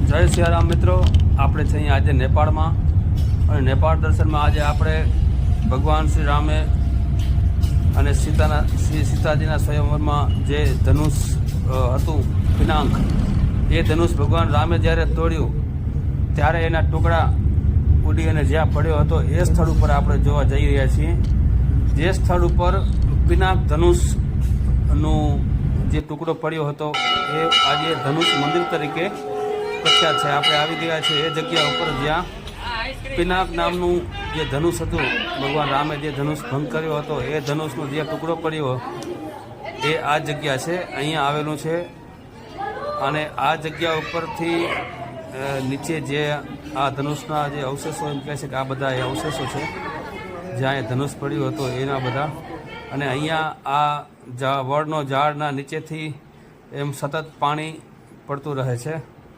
જય સિયારામ મિત્રો, આપણે છે અહીંયા આજે નેપાળમાં અને નેપાળ દર્શનમાં આજે આપણે ભગવાન શ્રી રામે અને સીતાજીના સ્વયંવરમાં જે ધનુષ હતું પિનાક, એ ધનુષ ભગવાન રામે જ્યારે તોડ્યું ત્યારે એના ટુકડા ઉડી અને જ્યાં પડ્યો હતો એ સ્થળ ઉપર આપણે જોવા જઈ રહ્યા છીએ. જે સ્થળ ઉપર પિનાક ધનુષનું જે ટુકડો પડ્યો હતો એ આજે ધનુષ મંદિર તરીકે પ્રખ્યાત છે. આપણે આવી ગયા છીએ એ જગ્યા ઉપર જ્યાં પિનાક નામનું જે ધનુષ હતું, ભગવાન રામે જે ધનુષ ભંગ કર્યો હતો એ ધનુષનો જે ટુકડો પડ્યો એ આ જગ્યા છે, અહીંયા આવેલું છે. અને આ જગ્યા ઉપરથી નીચે જે આ ધનુષના જે અવશેષો એમ કહે છે કે આ બધા એ અવશેષો છે જ્યાં એ ધનુષ પડ્યું હતું એના બધા. અને અહીંયા આ વડનો ઝાડના નીચેથી એમ સતત પાણી પડતું રહે છે.